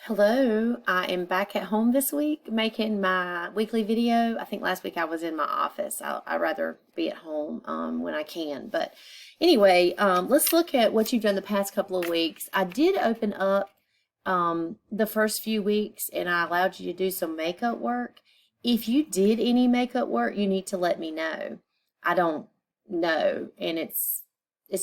Hello, I am back at home this week making my weekly video. I think last week I was in my office. I'd rather be at home when I can. But anyway, let's look at what you've done the past couple of weeks. I did open up the first few weeks and I allowed you to do some makeup work. If you did any makeup work, you need to let me know. I don't know, and it's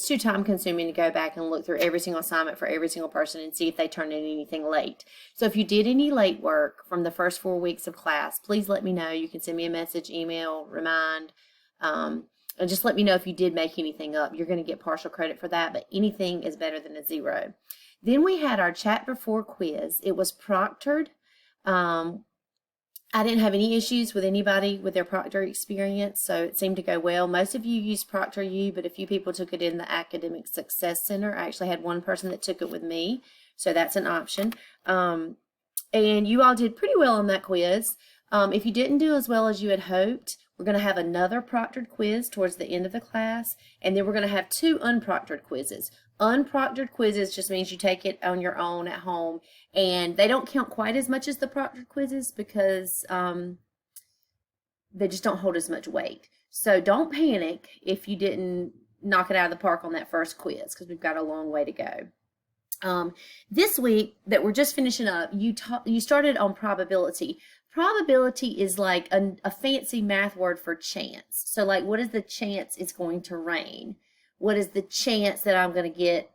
too time consuming to go back and look through every single assignment for every single person and see if they turned in anything late. So if you did any late work from the first 4 weeks of class, please let me know. You can send me a message, email, remind, and just let me know if you did make anything up. You're going to get partial credit for that, but anything is better than a 0. Then we had our Chapter 4 quiz. It was proctored. I didn't have any issues with anybody with their proctor experience, so it seemed to go well. Most of you used ProctorU, but a few people took it in the Academic Success Center. I actually had one person that took it with me, so that's an option. And you all did pretty well on that quiz. If you didn't do as well as you had hoped, we're going to have another proctored quiz towards the end of the class, and then we're going to have 2 unproctored quizzes. Unproctored quizzes just means you take it on your own at home, and they don't count quite as much as the proctored quizzes because they just don't hold as much weight. So don't panic if you didn't knock it out of the park on that first quiz, because we've got a long way to go. This week that we're just finishing up, you started on probability. Probability is like a fancy math word for chance. So like, what is the chance it's going to rain? What is the chance that I'm going to get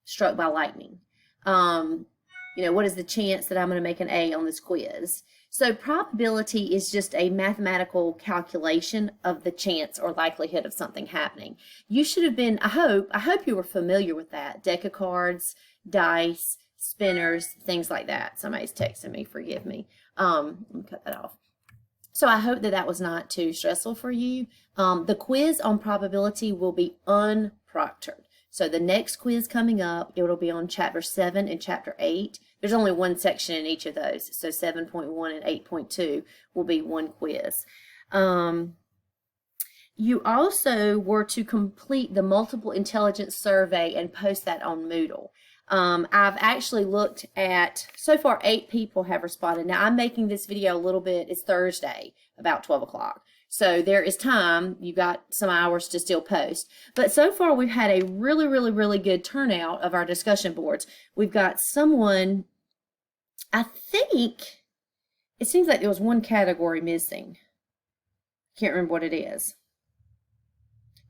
struck by lightning? What is the chance that I'm going to make an A on this quiz? So probability is just a mathematical calculation of the chance or likelihood of something happening. You should have been, I hope you were familiar with that. Deck of cards, dice, spinners, things like that. Somebody's texting me, forgive me. Let me cut that off. So I hope that was not too stressful for you. The quiz on probability will be unproctored. So the next quiz coming up, it will be on Chapter 7 and Chapter 8. There's only one section in each of those. So 7.1 and 8.2 will be one quiz. You also were to complete the multiple intelligence survey and post that on Moodle. I've actually looked at, so far 8 people have responded. Now I'm making this video a little bit, it's Thursday, about 12 o'clock. So there is time, you got some hours to still post. But so far we've had a really good turnout of our discussion boards. We've got someone, I think, it seems like there was one category missing. Can't remember what it is.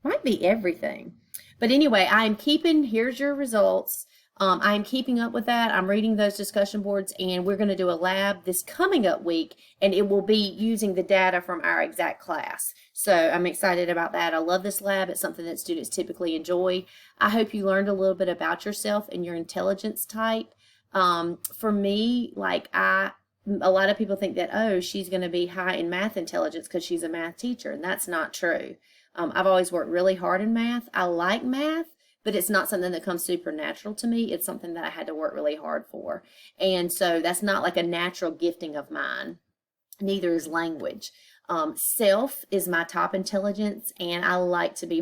Might be everything. But anyway, here's your results. I'm keeping up with that. I'm reading those discussion boards, and we're going to do a lab this coming up week, and it will be using the data from our exact class. So I'm excited about that. I love this lab. It's something that students typically enjoy. I hope you learned a little bit about yourself and your intelligence type. For me, a lot of people think that, oh, she's going to be high in math intelligence because she's a math teacher, and that's not true. I've always worked really hard in math. I like math, but it's not something that comes supernatural to me. It's something that I had to work really hard for. And so that's not like a natural gifting of mine. Neither is language. Self is my top intelligence, and I like to be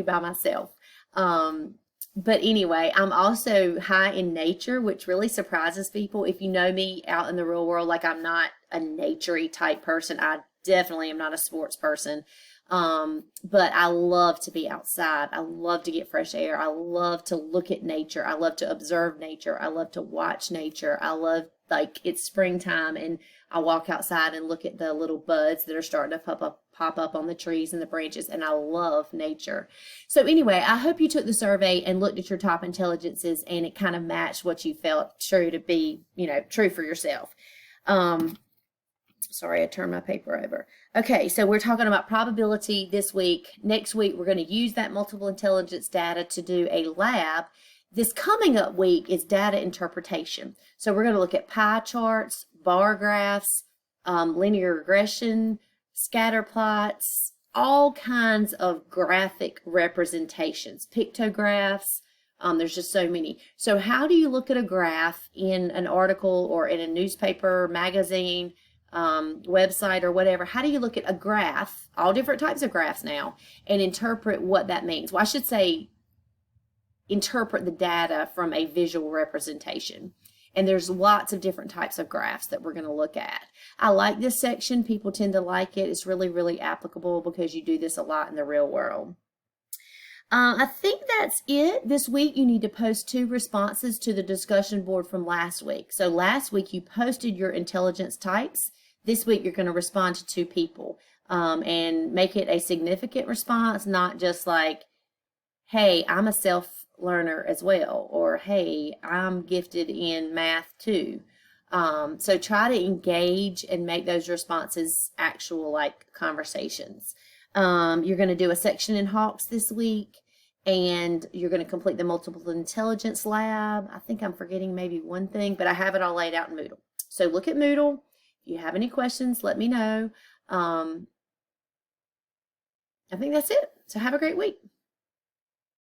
by myself. But anyway, I'm also high in nature, which really surprises people. If you know me out in the real world, like I'm not a nature-y type person. I definitely am not a sports person. But I love to be outside. I love to get fresh air. I love to look at nature. I love to observe nature. I love to watch nature. I love, like, it's springtime and I walk outside and look at the little buds that are starting to pop up on the trees and the branches, and I love nature. So anyway, I hope you took the survey and looked at your top intelligences and it kind of matched what you felt true to be, true for yourself. Sorry, I turned my paper over. Okay, so we're talking about probability this week. Next week, we're going to use that multiple intelligence data to do a lab. This coming up week is data interpretation. So we're going to look at pie charts, bar graphs, linear regression, scatter plots, all kinds of graphic representations, pictographs. There's just so many. So how do you look at a graph in an article or in a newspaper, magazine, website or whatever? How do you look at a graph, all different types of graphs now, and interpret what that means? Well, I should say interpret the data from a visual representation. And there's lots of different types of graphs that we're going to look at. I like this section. People tend to like it. It's really, really applicable because you do this a lot in the real world. I think that's it. This week you need to post 2 responses to the discussion board from last week. So last week you posted your intelligence types. This week you're going to respond to 2 people and make it a significant response, not just like, hey, I'm a self-learner as well, or hey, I'm gifted in math too. So try to engage and make those responses actual like conversations. You're going to do a section in Hawks this week, and you're going to complete the multiple intelligence lab. I think I'm forgetting maybe one thing, but I have it all laid out in Moodle. So look at Moodle. If you have any questions, let me know. I think that's it. So have a great week.